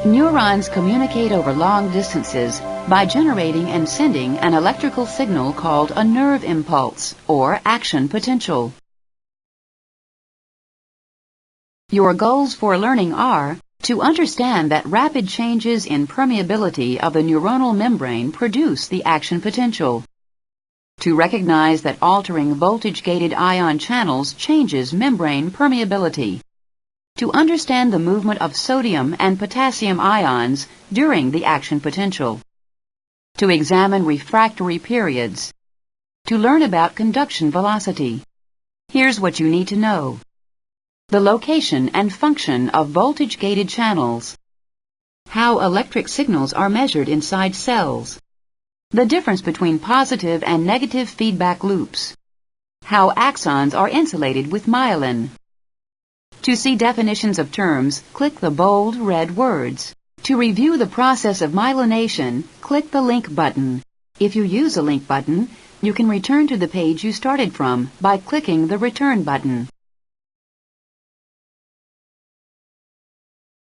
Neurons communicate over long distances by generating and sending an electrical signal called a nerve impulse or action potential. Your goals for learning are to understand that rapid changes in permeability of the neuronal membrane produce the action potential, to recognize that altering voltage-gated ion channels changes membrane permeability, to understand the movement of sodium and potassium ions during the action potential, to examine refractory periods, to learn about conduction velocity. Here's what you need to know. The location and function of voltage-gated channels, how electric signals are measured inside cells, the difference between positive and negative feedback loops, how axons are insulated with myelin. To see definitions of terms, click the bold red words. To review the process of myelination, click the link button. If you use a link button, you can return to the page you started from by clicking the return button.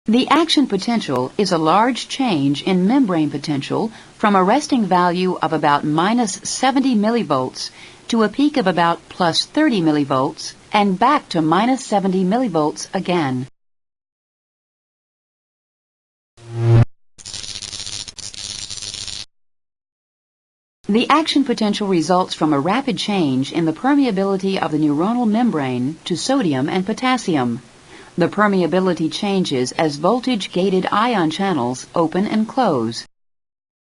The action potential is a large change in membrane potential from a resting value of about minus 70 millivolts to a peak of about plus 30 millivolts and back to minus 70 millivolts again. The action potential results from a rapid change in the permeability of the neuronal membrane to sodium and potassium. The permeability changes as voltage-gated ion channels open and close.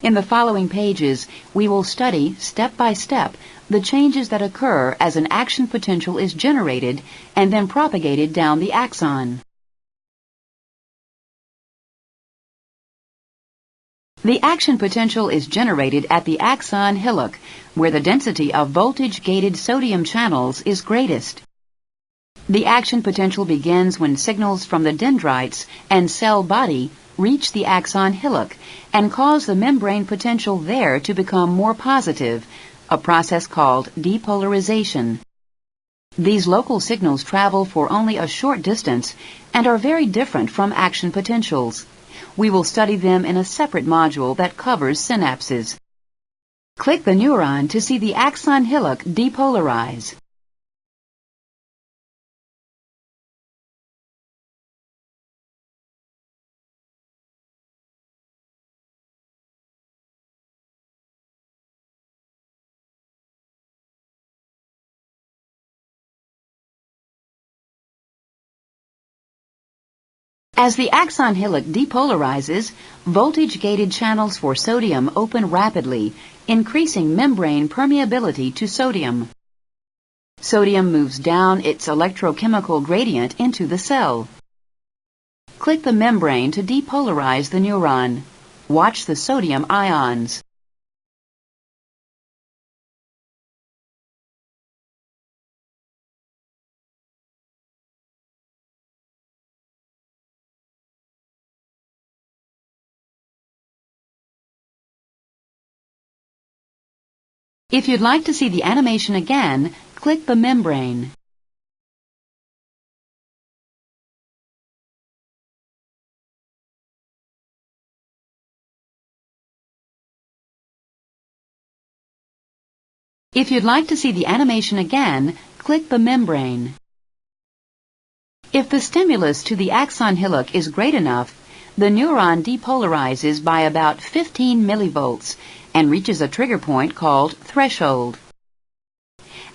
In the following pages, we will study, step by step, the changes that occur as an action potential is generated and then propagated down the axon. The action potential is generated at the axon hillock, where the density of voltage-gated sodium channels is greatest. The action potential begins when signals from the dendrites and cell body reach the axon hillock and cause the membrane potential there to become more positive, a process called depolarization. These local signals travel for only a short distance and are very different from action potentials. We will study them in a separate module that covers synapses. Click the neuron to see the axon hillock depolarize. As the axon hillock depolarizes, voltage-gated channels for sodium open rapidly, increasing membrane permeability to sodium. Sodium moves down its electrochemical gradient into the cell. Click the membrane to depolarize the neuron. Watch the sodium ions. If you'd like to see the animation again, click the membrane. If you'd like to see the animation again, click the membrane. If the stimulus to the axon hillock is great enough, the neuron depolarizes by about 15 millivolts and reaches a trigger point called threshold.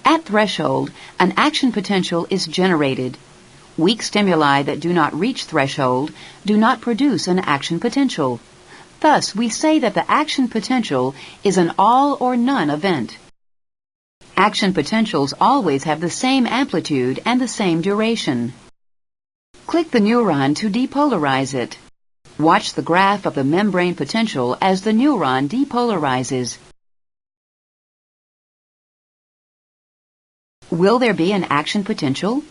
At threshold, an action potential is generated. Weak stimuli that do not reach threshold do not produce an action potential. Thus, we say that the action potential is an all or none event. Action potentials always have the same amplitude and the same duration. Click the neuron to depolarize it. Watch the graph of the membrane potential as the neuron depolarizes. Will there be an action potential?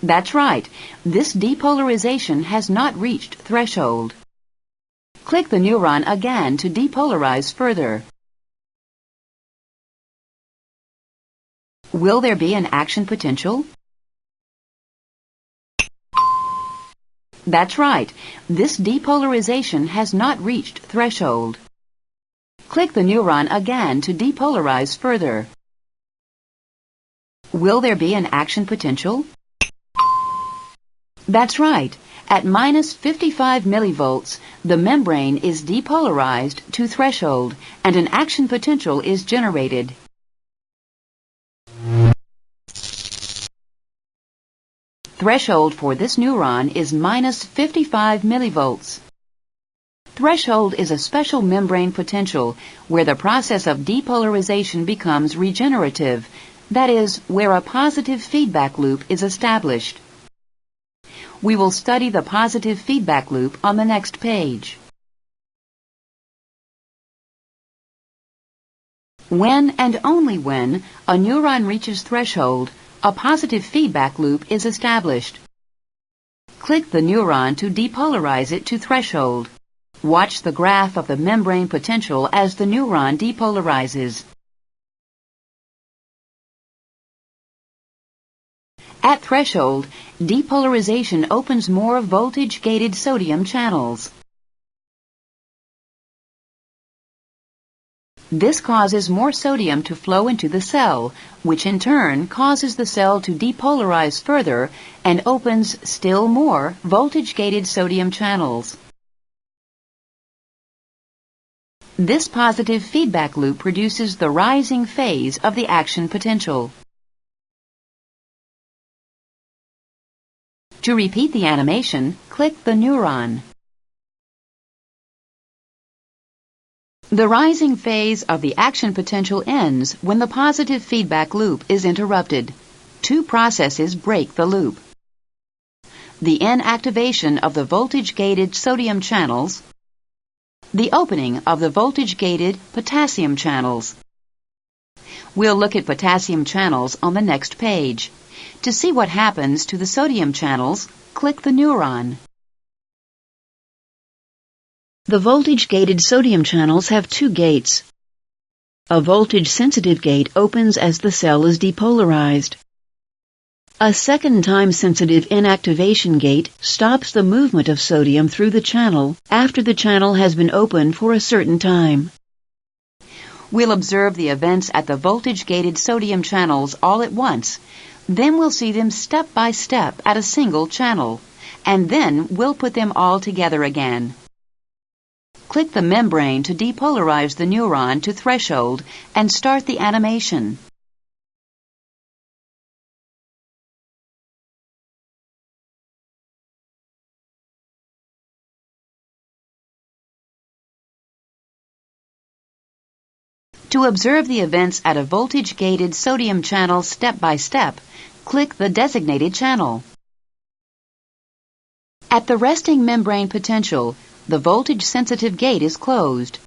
That's right. This depolarization has not reached threshold. Click the neuron again to depolarize further. Will there be an action potential? That's right. This depolarization has not reached threshold. Click the neuron again to depolarize further. Will there be an action potential? That's right. At minus 55 millivolts, the membrane is depolarized to threshold and an action potential is generated. Threshold for this neuron is minus 55 millivolts. Threshold is a special membrane potential where the process of depolarization becomes regenerative, that is, where a positive feedback loop is established. We will study the positive feedback loop on the next page. When and only when a neuron reaches threshold, a positive feedback loop is established. Click the neuron to depolarize it to threshold. Watch the graph of the membrane potential as the neuron depolarizes. At threshold, depolarization opens more voltage-gated sodium channels. This causes more sodium to flow into the cell, which in turn causes the cell to depolarize further and opens still more voltage-gated sodium channels. This positive feedback loop produces the rising phase of the action potential. To repeat the animation, click the neuron. The rising phase of the action potential ends when the positive feedback loop is interrupted. Two processes break the loop: the inactivation of the voltage-gated sodium channels, the opening of the voltage-gated potassium channels. We'll look at potassium channels on the next page. To see what happens to the sodium channels, click the neuron. The voltage-gated sodium channels have two gates. A voltage-sensitive gate opens as the cell is depolarized. A second time-sensitive inactivation gate stops the movement of sodium through the channel after the channel has been open for a certain time. We'll observe the events at the voltage-gated sodium channels all at once. Then we'll see them step by step at a single channel, and then we'll put them all together again. Click the membrane to depolarize the neuron to threshold and start the animation. To observe the events at a voltage-gated sodium channel step by step, click the designated channel. At the resting membrane potential, the voltage-sensitive gate is closed.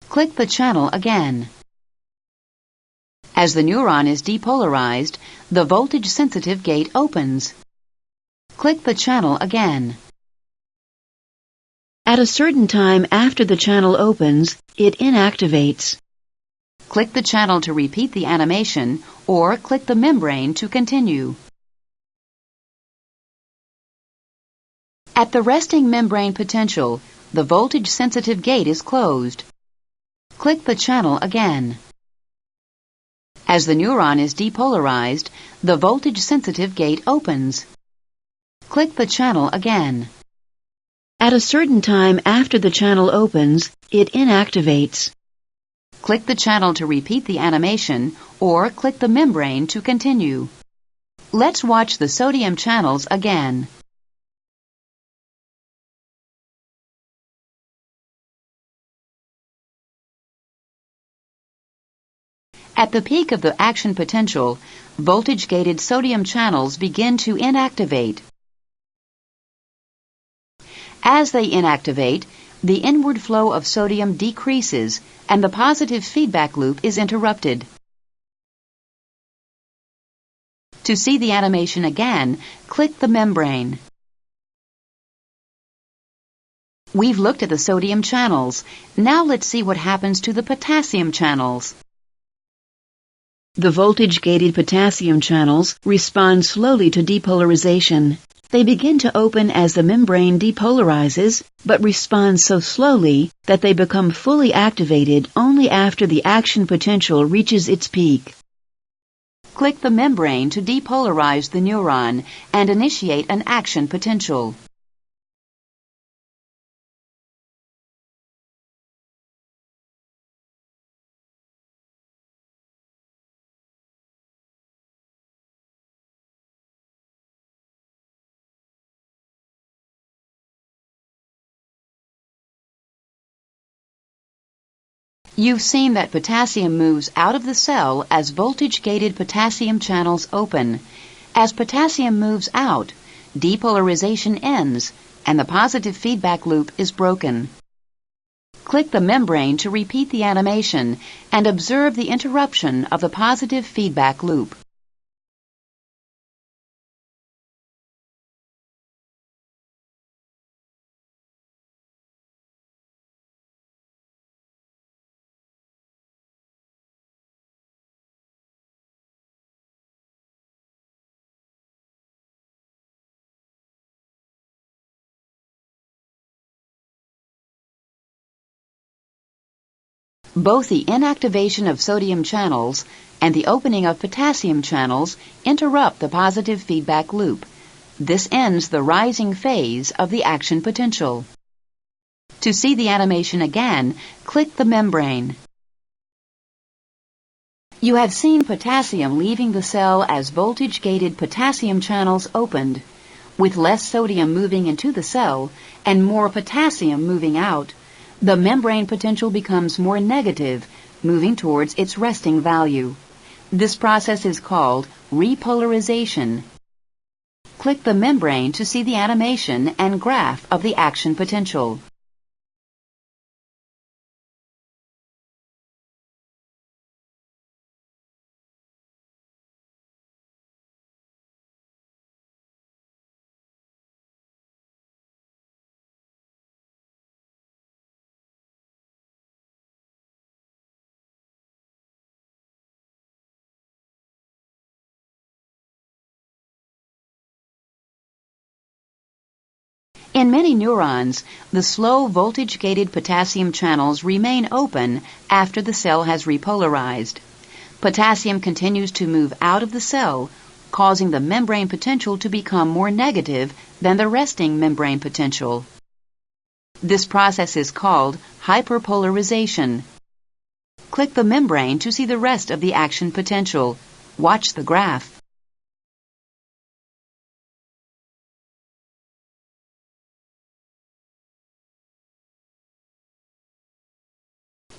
Click the channel again. As the neuron is depolarized, the voltage-sensitive gate opens. Click the channel again. At a certain time after the channel opens, it inactivates. Click the channel to repeat the animation, or click the membrane to continue. At the resting membrane potential, the voltage-sensitive gate is closed. Click the channel again. As the neuron is depolarized, the voltage-sensitive gate opens. Click the channel again. At a certain time after the channel opens, it inactivates. Click the channel to repeat the animation, or click the membrane to continue. Let's watch the sodium channels again. At the peak of the action potential, voltage-gated sodium channels begin to inactivate. As they inactivate, the inward flow of sodium decreases and the positive feedback loop is interrupted. To see the animation again, click the membrane. We've looked at the sodium channels. Now let's see what happens to the potassium channels. The voltage-gated potassium channels respond slowly to depolarization. They begin to open as the membrane depolarizes, but respond so slowly that they become fully activated only after the action potential reaches its peak. Click the membrane to depolarize the neuron and initiate an action potential. You've seen that potassium moves out of the cell as voltage-gated potassium channels open. As potassium moves out, depolarization ends and the positive feedback loop is broken. Click the membrane to repeat the animation and observe the interruption of the positive feedback loop. Both the inactivation of sodium channels and the opening of potassium channels interrupt the positive feedback loop. This ends the rising phase of the action potential. To see the animation again, click the membrane. You have seen potassium leaving the cell as voltage-gated potassium channels opened. With less sodium moving into the cell and more potassium moving out, the membrane potential becomes more negative, moving towards its resting value. This process is called repolarization. Click the membrane to see the animation and graph of the action potential. In many neurons, the slow voltage-gated potassium channels remain open after the cell has repolarized. Potassium continues to move out of the cell, causing the membrane potential to become more negative than the resting membrane potential. This process is called hyperpolarization. Click the membrane to see the rest of the action potential. Watch the graph.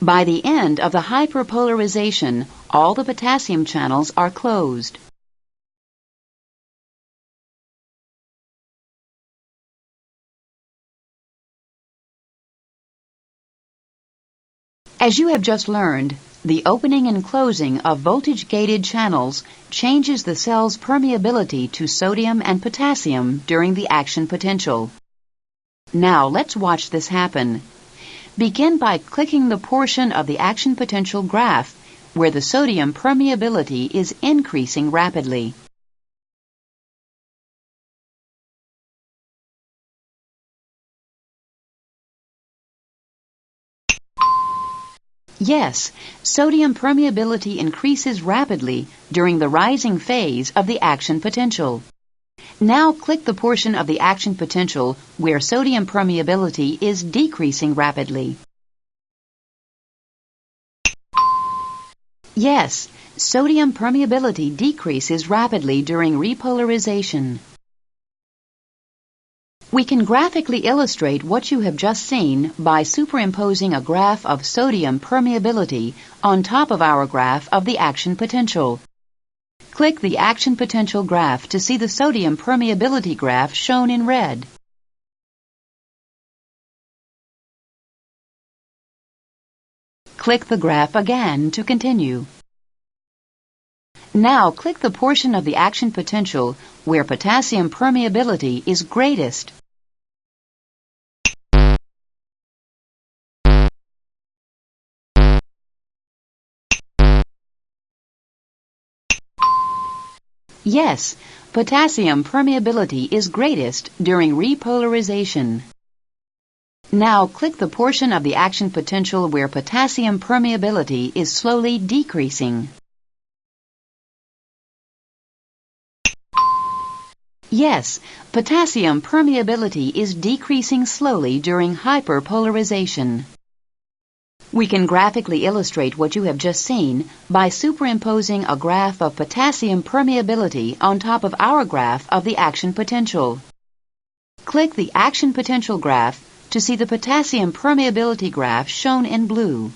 By the end of the hyperpolarization, all the potassium channels are closed. As you have just learned, the opening and closing of voltage-gated channels changes the cell's permeability to sodium and potassium during the action potential. Now let's watch this happen. Begin by clicking the portion of the action potential graph where the sodium permeability is increasing rapidly. Yes, sodium permeability increases rapidly during the rising phase of the action potential. Now click the portion of the action potential where sodium permeability is decreasing rapidly. Yes, sodium permeability decreases rapidly during repolarization. We can graphically illustrate what you have just seen by superimposing a graph of sodium permeability on top of our graph of the action potential. Click the action potential graph to see the sodium permeability graph shown in red. Click the graph again to continue. Now click the portion of the action potential where potassium permeability is greatest. Yes, Potassium permeability is greatest during repolarization. Now click the portion of the action potential where potassium permeability is slowly decreasing. Yes, potassium permeability is decreasing slowly during hyperpolarization. We can graphically illustrate what you have just seen by superimposing a graph of potassium permeability on top of our graph of the action potential. Click the action potential graph to see the potassium permeability graph shown in blue.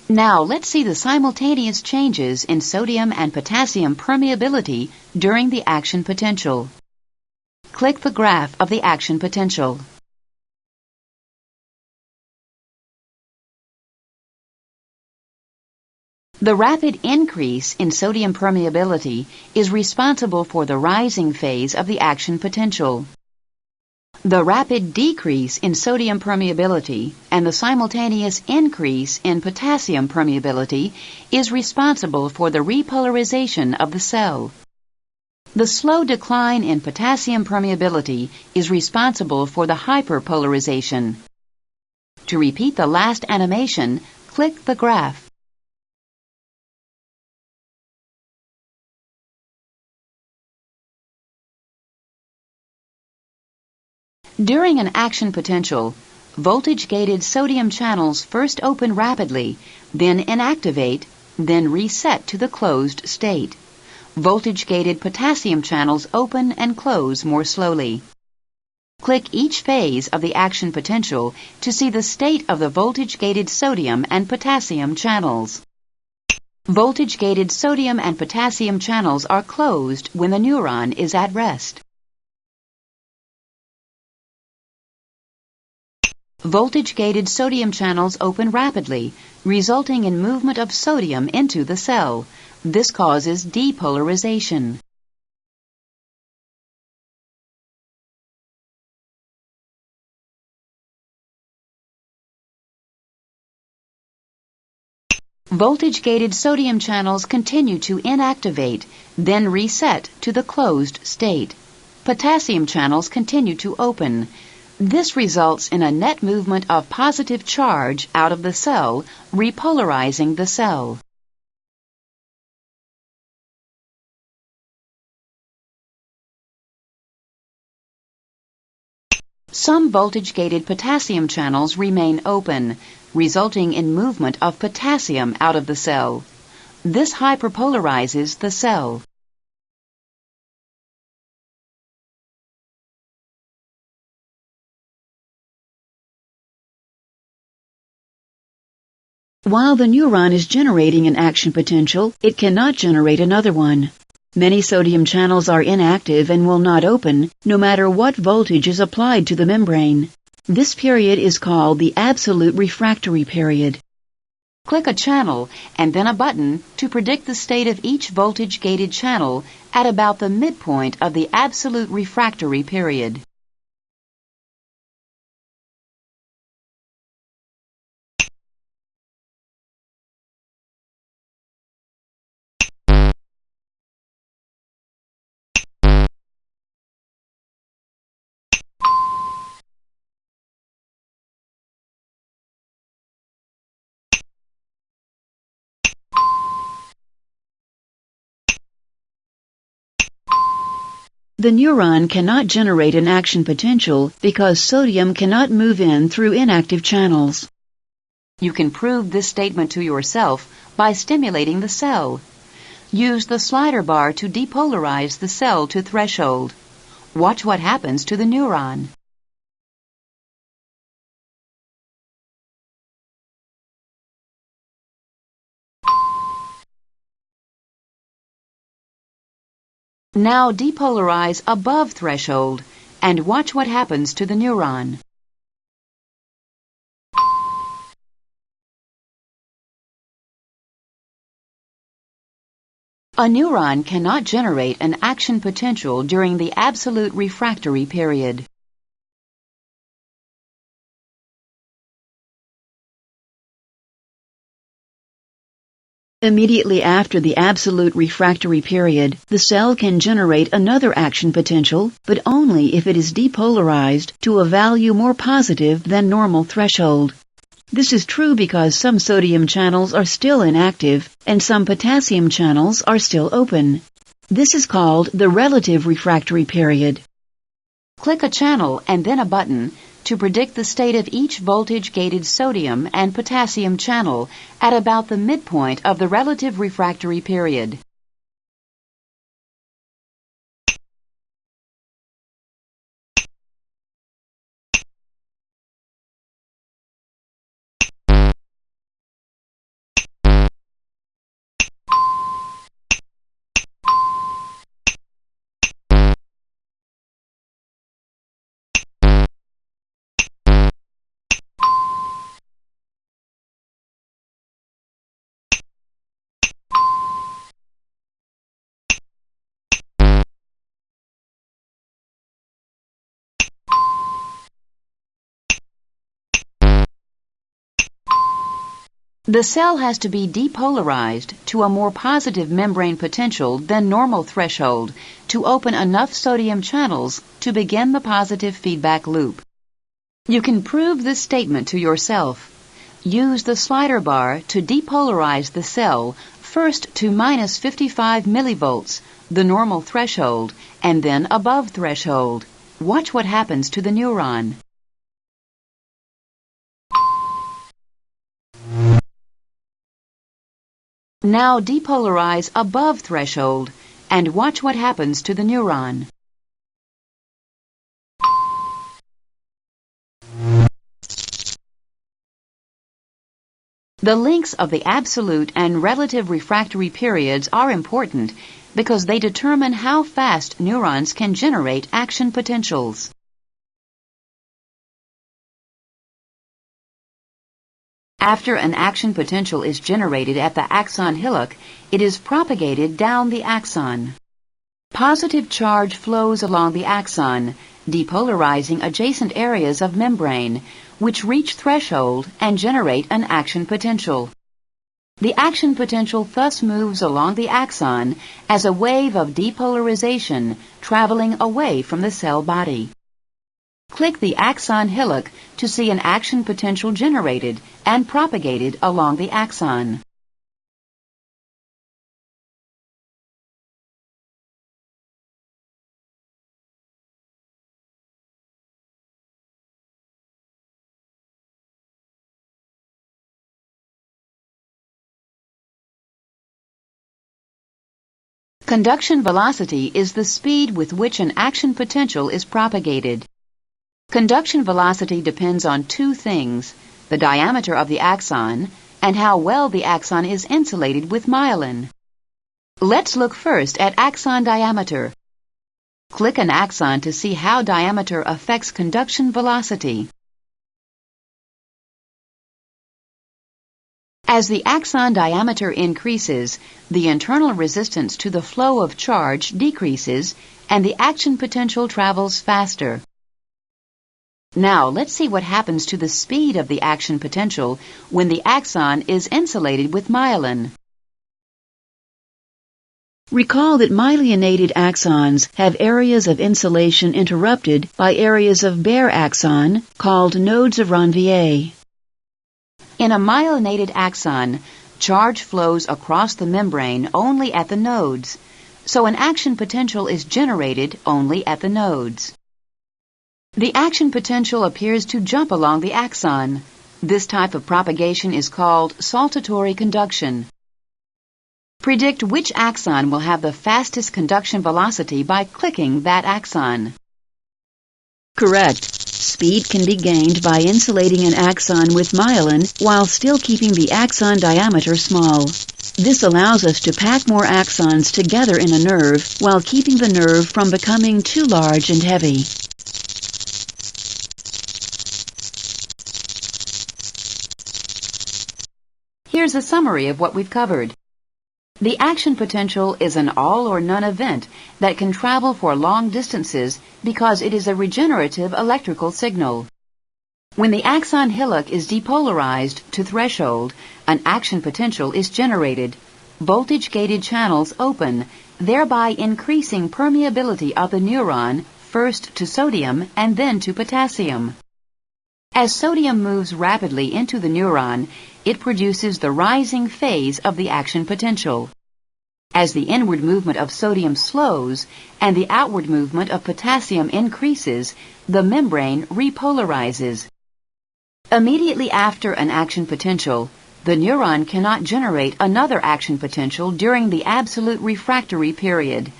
Now let's see the simultaneous changes in sodium and potassium permeability during the action potential. Click the graph of the action potential. The rapid increase in sodium permeability is responsible for the rising phase of the action potential. The rapid decrease in sodium permeability and the simultaneous increase in potassium permeability is responsible for the repolarization of the cell. The slow decline in potassium permeability is responsible for the hyperpolarization. To repeat the last animation, click the graph. During an action potential, voltage-gated sodium channels first open rapidly, then inactivate, then reset to the closed state. Voltage-gated potassium channels open and close more slowly. Click each phase of the action potential to see the state of the voltage-gated sodium and potassium channels. Voltage-gated sodium and potassium channels are closed when the neuron is at rest. Voltage-gated sodium channels open rapidly, resulting in movement of sodium into the cell. This causes depolarization. Voltage-gated sodium channels continue to inactivate, then reset to the closed state. Potassium channels continue to open. This results in a net movement of positive charge out of the cell, repolarizing the cell. Some voltage-gated potassium channels remain open, resulting in movement of potassium out of the cell. This hyperpolarizes the cell. While the neuron is generating an action potential, it cannot generate another one. Many sodium channels are inactive and will not open, no matter what voltage is applied to the membrane. This period is called the absolute refractory period. Click a channel and then a button to predict the state of each voltage-gated channel at about the midpoint of the absolute refractory period. The neuron cannot generate an action potential because sodium cannot move in through inactive channels. You can prove this statement to yourself by stimulating the cell. Use the slider bar to depolarize the cell to threshold. Watch what happens to the neuron. Now depolarize above threshold and watch what happens to the neuron. A neuron cannot generate an action potential during the absolute refractory period. Immediately after the absolute refractory period, the cell can generate another action potential, but only if it is depolarized to a value more positive than normal threshold. This is true because some sodium channels are still inactive and some potassium channels are still open. This is called the relative refractory period. Click a channel and then a button to predict the state of each voltage-gated sodium and potassium channel at about the midpoint of the relative refractory period. The cell has to be depolarized to a more positive membrane potential than normal threshold to open enough sodium channels to begin the positive feedback loop. You can prove this statement to yourself. Use the slider bar to depolarize the cell first to minus 55 millivolts, the normal threshold, and then above threshold. Watch what happens to the neuron. Now depolarize above threshold and watch what happens to the neuron. The lengths of the absolute and relative refractory periods are important because they determine how fast neurons can generate action potentials. After an action potential is generated at the axon hillock, it is propagated down the axon. Positive charge flows along the axon, depolarizing adjacent areas of membrane, which reach threshold and generate an action potential. The action potential thus moves along the axon as a wave of depolarization traveling away from the cell body. Click the axon hillock to see an action potential generated and propagated along the axon. Conduction velocity is the speed with which an action potential is propagated. Conduction velocity depends on two things: the diameter of the axon and how well the axon is insulated with myelin. Let's look first at axon diameter. Click an axon to see how diameter affects conduction velocity. As the axon diameter increases, the internal resistance to the flow of charge decreases and the action potential travels faster. Now let's see what happens to the speed of the action potential when the axon is insulated with myelin. Recall that myelinated axons have areas of insulation interrupted by areas of bare axon called nodes of Ranvier. In a myelinated axon, charge flows across the membrane only at the nodes, so an action potential is generated only at the nodes. The action potential appears to jump along the axon. This type of propagation is called saltatory conduction. Predict which axon will have the fastest conduction velocity by clicking that axon. Correct. Speed can be gained by insulating an axon with myelin while still keeping the axon diameter small. This allows us to pack more axons together in a nerve while keeping the nerve from becoming too large and heavy. Here's a summary of what we've covered. The action potential is an all-or-none event that can travel for long distances because it is a regenerative electrical signal. When the axon hillock is depolarized to threshold, an action potential is generated, voltage-gated channels open, thereby increasing permeability of the neuron first to sodium and then to potassium. As sodium moves rapidly into the neuron, it produces the rising phase of the action potential. As the inward movement of sodium slows and the outward movement of potassium increases, the membrane repolarizes. Immediately after an action potential, the neuron cannot generate another action potential during the absolute refractory period.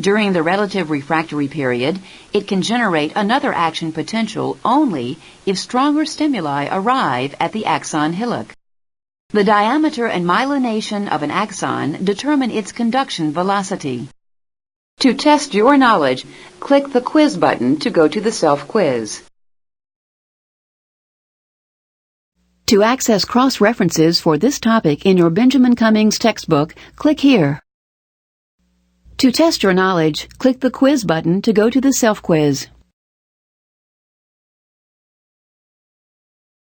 During the relative refractory period, it can generate another action potential only if stronger stimuli arrive at the axon hillock. The diameter and myelination of an axon determine its conduction velocity. To test your knowledge, click the quiz button to go to the self-quiz. To access cross-references for this topic in your Benjamin Cummings textbook, click here. To test your knowledge, click the quiz button to go to the self-quiz.